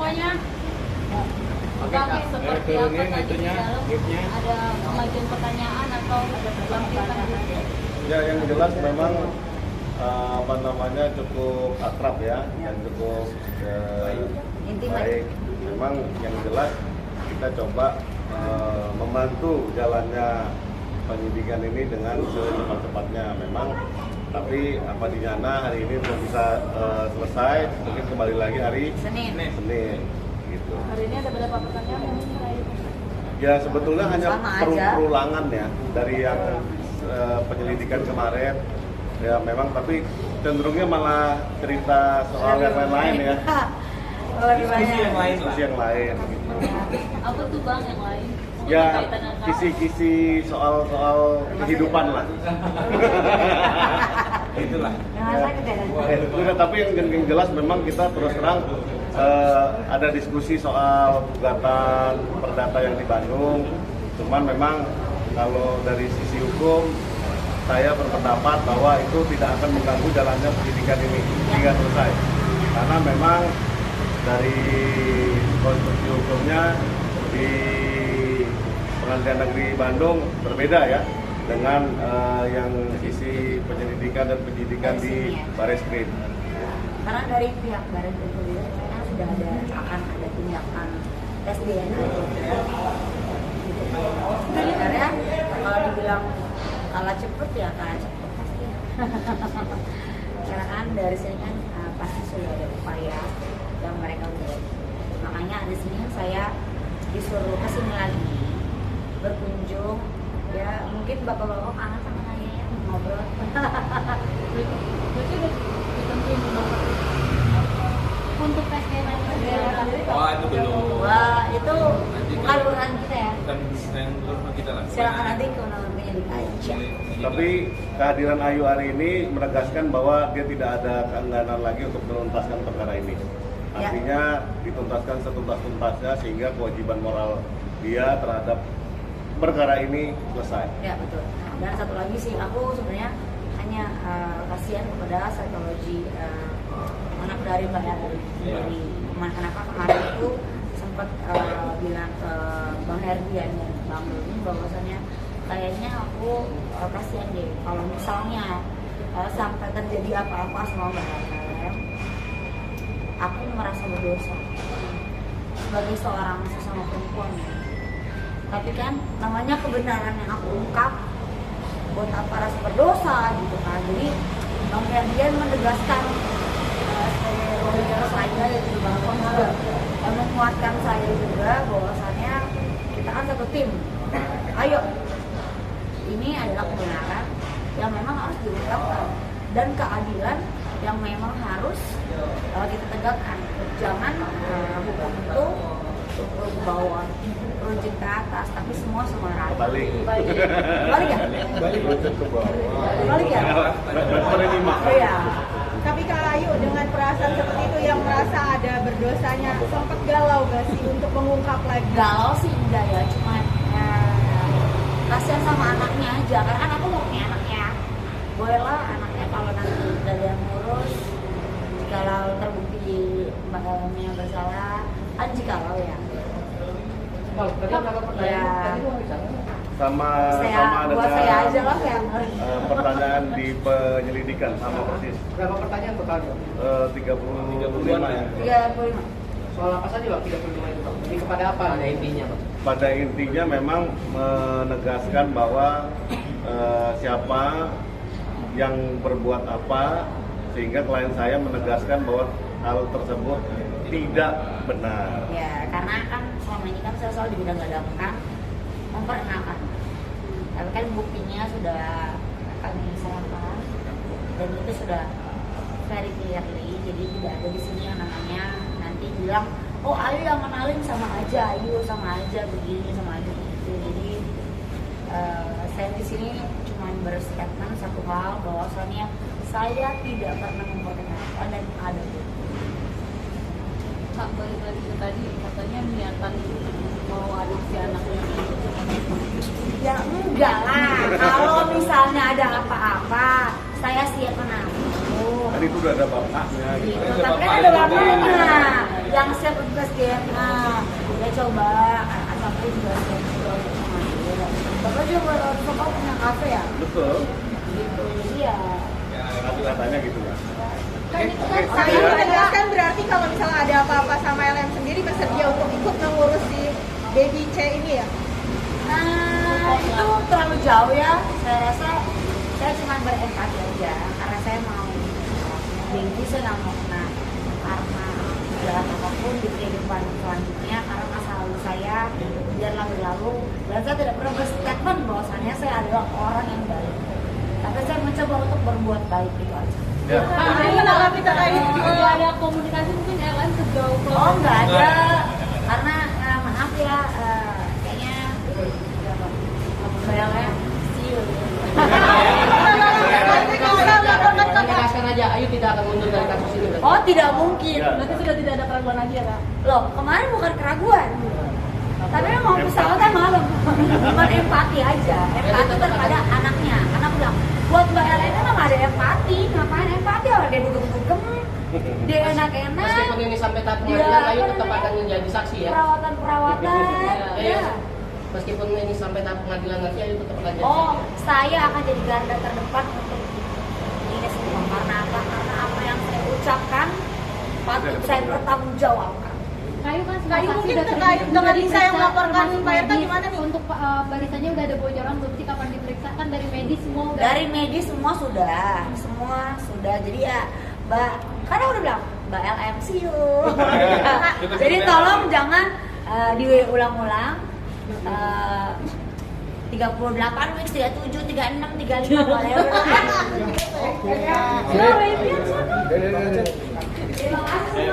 apanya? Oke, Kak. Seperti apa tadi di itunya, dalam? giftnya. Ada pembagian pertanyaan atau ada lampiran gitu? Ya, yang jelas memang cukup akrab ya, dan cukup baik. Memang yang jelas kita coba membantu jalannya penyidikan ini dengan secepat-cepatnya. Memang tapi apa di Nyana hari ini belum bisa selesai, mungkin kembali lagi hari Senin. Gitu. Hari ini ada berapa pertanyaan yang terakhir? Ya sebetulnya hanya Sama aja. perulangan ya dari yang penyelidikan kemarin. Ya memang tapi cenderungnya malah cerita soal yang lain-lain ya. Lebih banyak. Diskusi yang lain gitu. Apa tuh Bang yang lain? Ya Kaitan dengan kisi-kisi soal kehidupan lah. Itulah. Tapi yang jelas memang kita terus terang ada diskusi soal gugatan perdata yang di Bandung. Cuman memang kalau dari sisi hukum saya berpendapat bahwa itu tidak akan mengganggu jalannya penyidikan ini hingga selesai. Karena memang dari konstruksi hukumnya di Pengadilan Negeri Bandung berbeda ya dengan yang sisi penyelidikan dan penyidikan di Bareskrim. Karena dari pihak Bareskrim sendiri sebenarnya sudah akan ada tindakan tes DNA juga. Sebenarnya kalau dibilang kalah cepet ya kalah cepet pasti. Karena kan dari sini kan pasti sudah ada upaya yang mereka buat. Makanya di sini saya disuruh kesini lagi berkunjung. Ya mungkin bapak-bapak kangen sama saya ya ngobrol. Berarti udah ditentuin untuk tes DNA. Oh, itu belum. Wah itu Nanti bukan kalau- urusan kita ya. Bukan yang urusan kita lah. Silakan nanti kewenangan penyidik aja. Tapi kehadiran Ayu hari ini menegaskan bahwa dia tidak ada keengganan lagi untuk menuntaskan perkara ini. Artinya dituntaskan setuntas-tuntasnya sehingga kewajiban moral dia terhadap perkara ini selesai. Ya betul. Dan satu lagi sih aku sebenarnya hanya kasihan kepada psikologi anak dari Mbak dari kenapa kemarin itu sempat bilang ke Bang Herdian dan Bang Doni bahwasannya kayaknya aku kasihan deh kalau misalnya sampai terjadi apa-apa sama Mbak Herdian, aku merasa berdosa sebagai seorang sesama perempuan. Tapi kan namanya kebenaran yang aku ungkap buat apa rasa berdosa gitu kan. Jadi Bang Herdian menegaskan sebagai lawyer saya dan juga Bang juga yang menguatkan saya juga bahwasannya kita kan satu tim. Ayo, ini adalah kebenaran yang memang harus diungkapkan dan keadilan yang memang harus kita tegakkan. Jangan hukum itu ke bawah, rujuk ke atas, tapi semua rata. Balik. Balik ya? Rujuk ke bawah. Balik ya? Menerima. Oh ya. Tapi Kak Ayu dengan perasaan seperti itu yang merasa ada berdosanya, sempat galau gak sih untuk mengungkap lagi? Galau sih enggak ya, cuman kasihan sama anaknya aja, karena kan aku mau punya anaknya. Bolehlah anaknya kalau nanti kalian ngurus, jikalau terbukti mbaknya bersalah, kan jikalau ya. Ya, Sama buat dengan saya aja lah yang pertanyaan di penyelidikan sama persis. Berapa pertanyaan totalnya? 35 ya. 35. Soal apa saja Pak 35 itu Pak? Ini kepada apa? Pada intinya Pak? Pada intinya memang menegaskan bahwa siapa yang berbuat apa, sehingga klien saya menegaskan bahwa hal tersebut tidak benar. Ya, karena kan selama ini kan saya selalu dibilang-gadangkan memperkenalkan. Tapi kan buktinya sudah kami serahkan dan itu sudah very clearly. Jadi tidak ada di sini yang namanya nanti bilang, oh Ayu yang kenalin sama aja, Ayu sama aja begini sama aja gitu. Jadi saya di sini cuma berstatement satu hal bahwasannya saya tidak pernah memperkenalkan dan ada bukti. Kak, balik lagi ke tadi katanya niatan mau adopsi anaknya. Ya enggak lah, kalau misalnya ada apa-apa saya siap menanggung. Kan itu udah ada bapaknya gitu. Gitu. Tapi kan ada bapaknya. Ya yang siap tugas DNA ya coba aku juga siap Bapak juga Bapak punya kafe ya Betul. gitu iya Ya, rata-ratanya gitu kan. Kan itu kan Oke, saya ya. menegaskan berarti kalau misalnya ada apa-apa sama LM sendiri bersedia untuk ikut mengurus si baby C ini ya? nah itu terlalu jauh ya saya rasa saya cuma berempati aja karena saya mau baby saya nggak mau kena karena jalan apapun di kehidupan selanjutnya karena masa lalu saya biar lalu-lalu dan saya tidak pernah berstatement bahwasannya saya adalah orang yang baik tapi saya mencoba untuk berbuat baik itu aja. Ya. Menanggapi terkait Tidak ada komunikasi mungkin LM sejauh ke Oh nggak ada karena maaf ya kayaknya PLM siul. Menegaskan aja, Ayu tidak akan mundur dari kasus ini. berarti. Oh tidak mungkin. Ya. berarti sudah tidak ada keraguan lagi ya Kak? Loh kemarin bukan keraguan. Tapi mau pesawatnya malam. Cuma empati aja. Empati terhadap anaknya. Karena aku bilang buat Mbak Elena mah nggak ada empati. Ngapain empati orang dia dugem-dugem. Dia enak-enak. Meskipun ini sampai tahap Dia pengadilan, Ayu apa tetap namanya? akan menjadi saksi ya. Perawatan-perawatan. Iya. Ya. Meskipun ini sampai tahap pengadilan nanti, Ayu tetap akan jadi Oh, saksi. saya akan jadi garda terdepan untuk ini semua. Karena apa? Karena apa yang saya ucapkan patut saya bertanggungjawabkan. Kayu kan Kayu saksi mungkin udah terkait terlibat, dengan udah Lisa yang diperiksa, melaporkan termasuk Pak Erta medis. gimana nih? Untuk barisannya udah ada bocoran bukti kapan diperiksa kan dari medis semua udah. Dari medis semua sudah. Jadi ya, Mbak, karena udah bilang Mbak LM see you. Jadi tolong jangan diulang-ulang. 38 mix 37 36 35 whatever. Ya, Terima kasih.